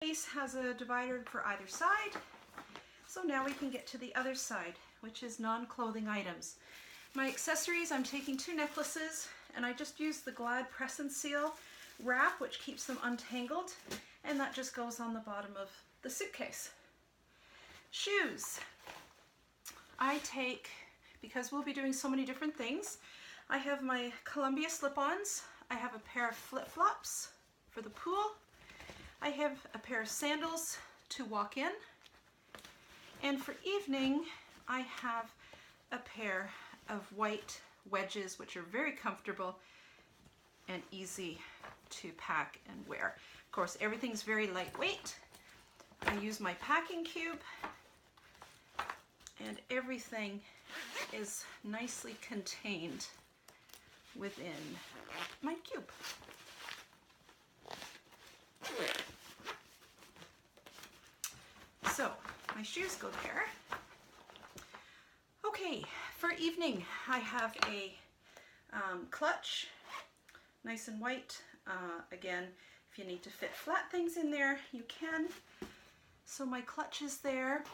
Case has a divider for either side. So now we can get to the other side, which is non-clothing items. My accessories, I'm taking 2 necklaces, and I just use the Glad Press and Seal wrap, which keeps them untangled, and that just goes on the bottom of the suitcase. Shoes. I take, because we'll be doing so many different things, I have my Columbia slip-ons, I have a pair of flip-flops for the pool, I have a pair of sandals to walk in, and for evening I have a pair of white wedges, which are very comfortable and easy to pack and wear. Of course, everything's very lightweight. I use my packing cube, and everything is nicely contained within my cube. So my shoes go there. Okay, for evening I have a clutch, nice and white. Again, if you need to fit flat things in there, you can. So my clutch is there.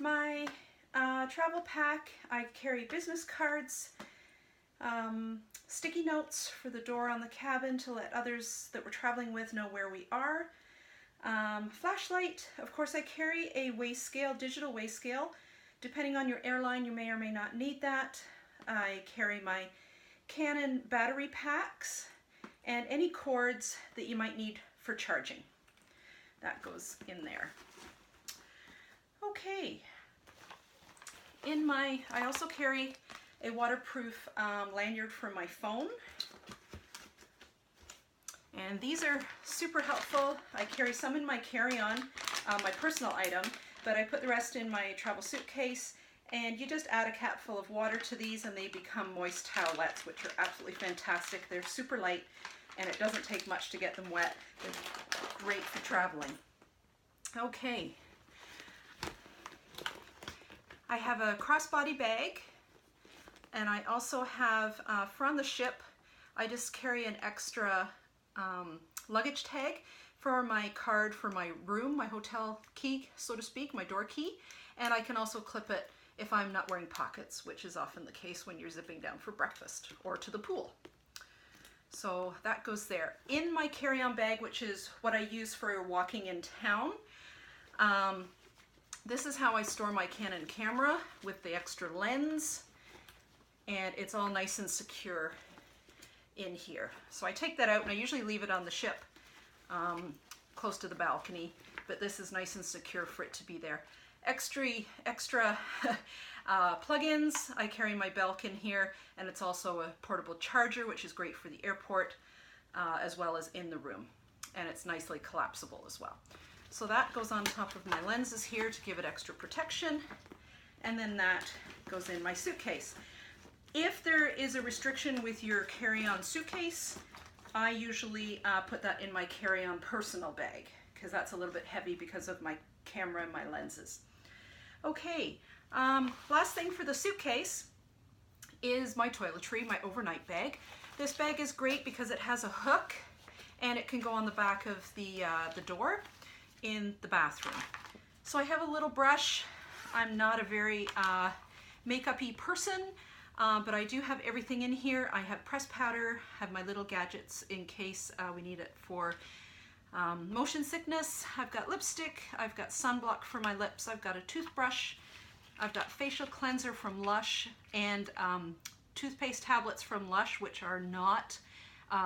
My travel pack, I carry business cards, sticky notes for the door on the cabin to let others that we're traveling with know where we are. Flashlight, of course I carry a weigh scale, digital weigh scale. Depending on your airline, you may or may not need that. I carry my Canon battery packs and any cords that you might need for charging. That goes in there. Okay. I also carry a waterproof lanyard for my phone. And these are super helpful. I carry some in my carry-on, my personal item, but I put the rest in my travel suitcase, and you just add a cap full of water to these and they become moist towelettes, which are absolutely fantastic. They're super light and it doesn't take much to get them wet. They're great for traveling. Okay. I have a crossbody bag, and I also have, for on the ship, I just carry an extra luggage tag for my card for my room, my hotel key, so to speak, my door key, and I can also clip it if I'm not wearing pockets, which is often the case when you're zipping down for breakfast or to the pool. So that goes there. In my carry-on bag, which is what I use for walking in town, this is how I store my Canon camera with the extra lens, and it's all nice and secure in here. So I take that out and I usually leave it on the ship close to the balcony, but this is nice and secure for it to be there. Extra plug-ins. I carry my Belkin here, and it's also a portable charger, which is great for the airport as well as in the room, and it's nicely collapsible as well. So that goes on top of my lenses here to give it extra protection, and then that goes in my suitcase. If there is a restriction with your carry-on suitcase, I usually put that in my carry-on personal bag, because that's a little bit heavy because of my camera and my lenses. Okay, last thing for the suitcase is my toiletry, my overnight bag. This bag is great because it has a hook and it can go on the back of the door in the bathroom. So I have a little brush. I'm not a very makeup-y person, but I do have everything in here. I have pressed powder, have my little gadgets in case we need it for motion sickness. I've got lipstick, I've got sunblock for my lips, I've got a toothbrush, I've got facial cleanser from Lush, and toothpaste tablets from Lush, which are not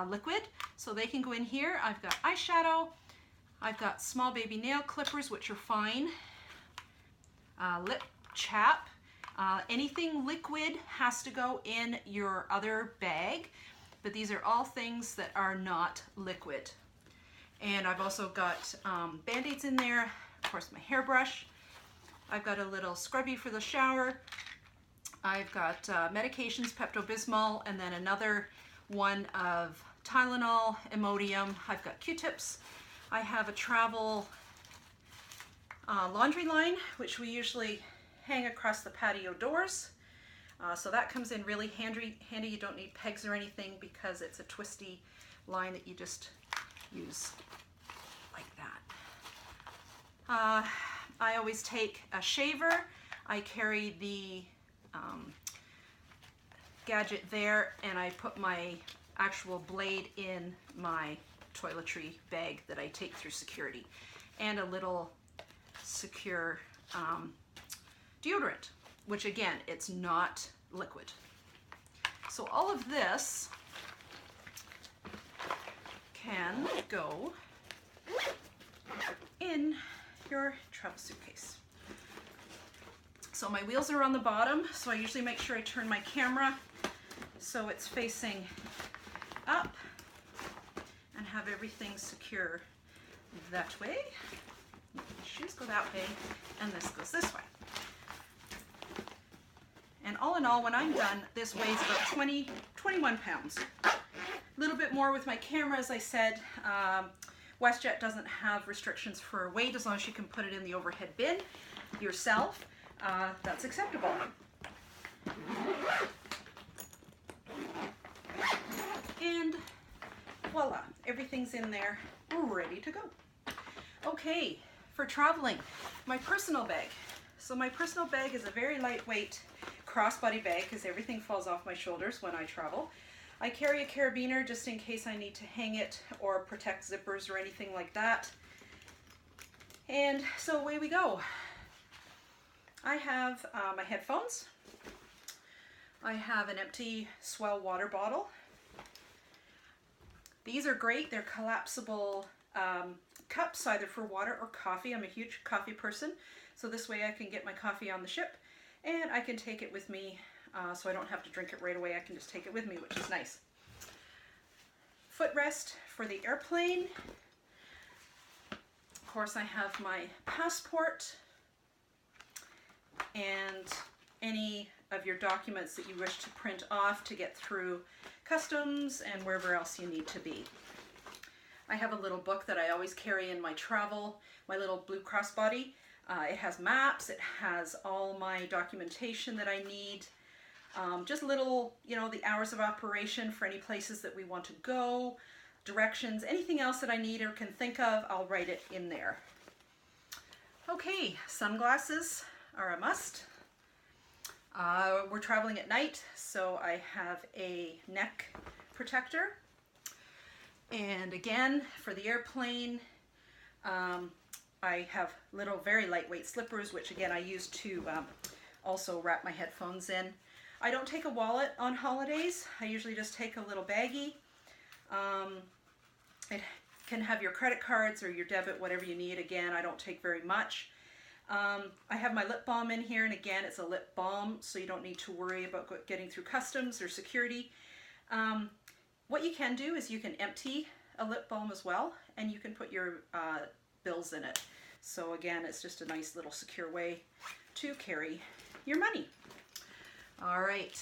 liquid, so they can go in here. I've got eyeshadow, I've got small baby nail clippers, which are fine, lip chap. Anything liquid has to go in your other bag, but these are all things that are not liquid. And I've also got Band-Aids in there, of course my hairbrush. I've got a little scrubby for the shower. I've got medications, Pepto-Bismol, and then another one of Tylenol, Imodium. I've got Q-tips. I have a travel laundry line, which we usually hang across the patio doors. So that comes in really handy. You don't need pegs or anything because it's a twisty line that you just use I always take a shaver. I carry the gadget there, and I put my actual blade in my toiletry bag that I take through security, and a little secure deodorant, which again, it's not liquid. So all of this can go in your travel suitcase. So my wheels are on the bottom, so I usually make sure I turn my camera so it's facing up and have everything secure that way. The shoes go that way and this goes this way. And all in all, when I'm done, this weighs about 21 pounds. A little bit more with my camera, as I said. WestJet doesn't have restrictions for weight as long as you can put it in the overhead bin yourself. That's acceptable. And voila, everything's in there, ready to go. Okay, for traveling, my personal bag. So my personal bag is a very lightweight crossbody bag because everything falls off my shoulders when I travel. I carry a carabiner just in case I need to hang it or protect zippers or anything like that. And so away we go. I have my headphones. I have an empty Swell water bottle. These are great. They're collapsible cups, either for water or coffee. I'm a huge coffee person, so this way I can get my coffee on the ship and I can take it with me, so I don't have to drink it right away. I can just take it with me, which is nice. Footrest for the airplane. Of course, I have my passport and any of your documents that you wish to print off to get through customs and wherever else you need to be. I have a little book that I always carry in my travel, my little blue crossbody. It has maps, it has all my documentation that I need, just little, you know, the hours of operation for any places that we want to go, directions, anything else that I need or can think of, I'll write it in there. Okay, sunglasses are a must. We're traveling at night, so I have a neck protector. And again, for the airplane, I have little very lightweight slippers, which again I use to also wrap my headphones in. I don't take a wallet on holidays. I usually just take a little baggie. It can have your credit cards or your debit, whatever you need. Again, I don't take very much. I have my lip balm in here, and again, it's a lip balm, so you don't need to worry about getting through customs or security. What you can do is you can empty a lip balm as well, and you can put your bills in it. So again, it's just a nice little secure way to carry your money. All right,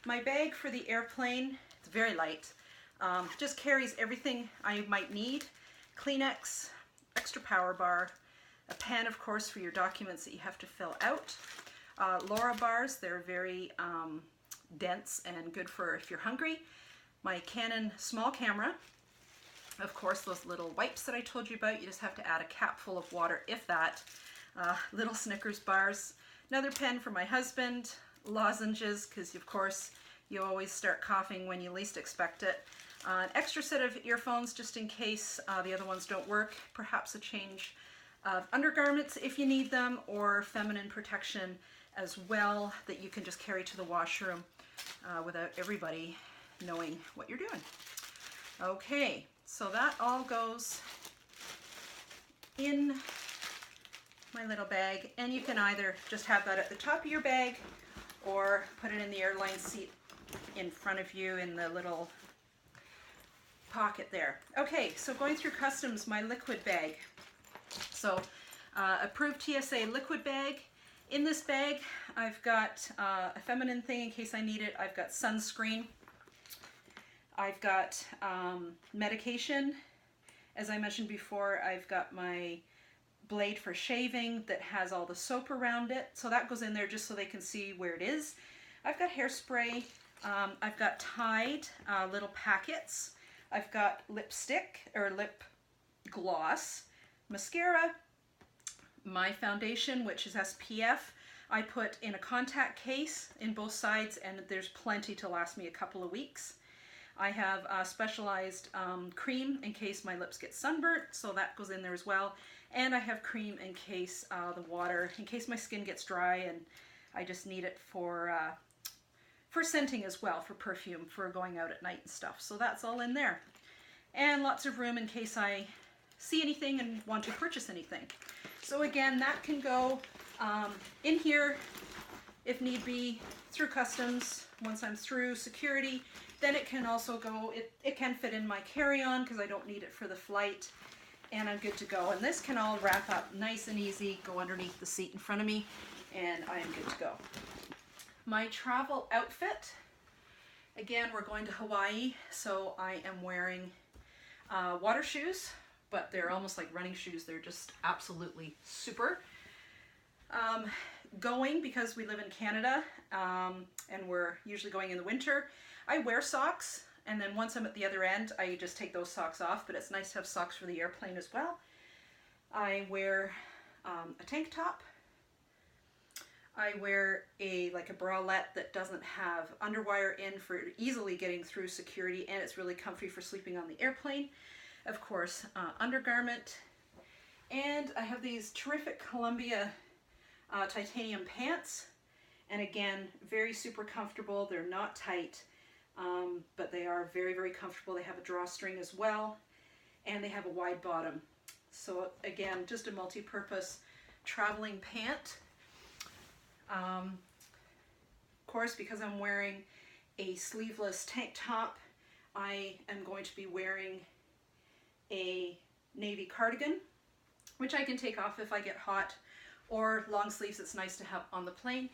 my bag for the airplane, it's very light. Just carries everything I might need. Kleenex, extra power bar, a pen, of course, for your documents that you have to fill out. Laura bars, they're very dense and good for if you're hungry. My Canon small camera. Of course, those little wipes that I told you about, you just have to add a cap full of water, if that. Little Snickers bars. Another pen for my husband. Lozenges, because of course, you always start coughing when you least expect it. An extra set of earphones just in case the other ones don't work. Perhaps a change of undergarments if you need them, or feminine protection as well that you can just carry to the washroom without everybody knowing what you're doing. Okay, so that all goes in my little bag, and you can either just have that at the top of your bag or put it in the airline seat in front of you in the little pocket there. Okay, so going through customs, my liquid bag. So approved TSA liquid bag. In this bag, I've got a feminine thing in case I need it. I've got sunscreen. I've got medication. As I mentioned before, I've got my blade for shaving that has all the soap around it. So that goes in there just so they can see where it is. I've got hairspray. I've got Tide little packets. I've got lipstick or lip gloss, mascara, My foundation, which is SPF, I put in a contact case in both sides, and there's plenty to last me a couple of weeks. I have a specialized cream in case my lips get sunburnt, so that goes in there as well. And I have cream in case the water, in case my skin gets dry and I just need it for scenting as well, for perfume, for going out at night and stuff. So that's all in there. And lots of room in case I see anything and want to purchase anything. So again, that can go in here if need be, through customs. Once I'm through security, then it can also go, it can fit in my carry-on because I don't need it for the flight, and I'm good to go. And this can all wrap up nice and easy, go underneath the seat in front of me, and I am good to go. My travel outfit, again, we're going to Hawaii, so I am wearing water shoes, but they're almost like running shoes. They're just absolutely super. Going, because we live in Canada, and we're usually going in the winter, I wear socks, and then once I'm at the other end, I just take those socks off, but it's nice to have socks for the airplane as well. I wear a tank top. I wear like a bralette that doesn't have underwire in for easily getting through security, and it's really comfy for sleeping on the airplane. Of course, undergarment. And I have these terrific Columbia titanium pants, and again, very super comfortable. They're not tight, but they are very, very comfortable. They have a drawstring as well, and they have a wide bottom. So again, just a multi-purpose traveling pant. Of course, because I'm wearing a sleeveless tank top, I am going to be wearing a navy cardigan, which I can take off if I get hot, or long sleeves. It's nice to have on the plane.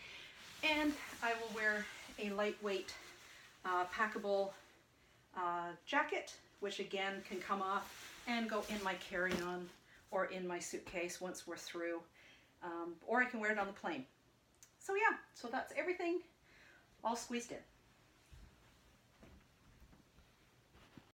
And I will wear a lightweight packable jacket, which again can come off and go in my carry-on or in my suitcase once we're through, or I can wear it on the plane. So yeah, so that's everything all squeezed in.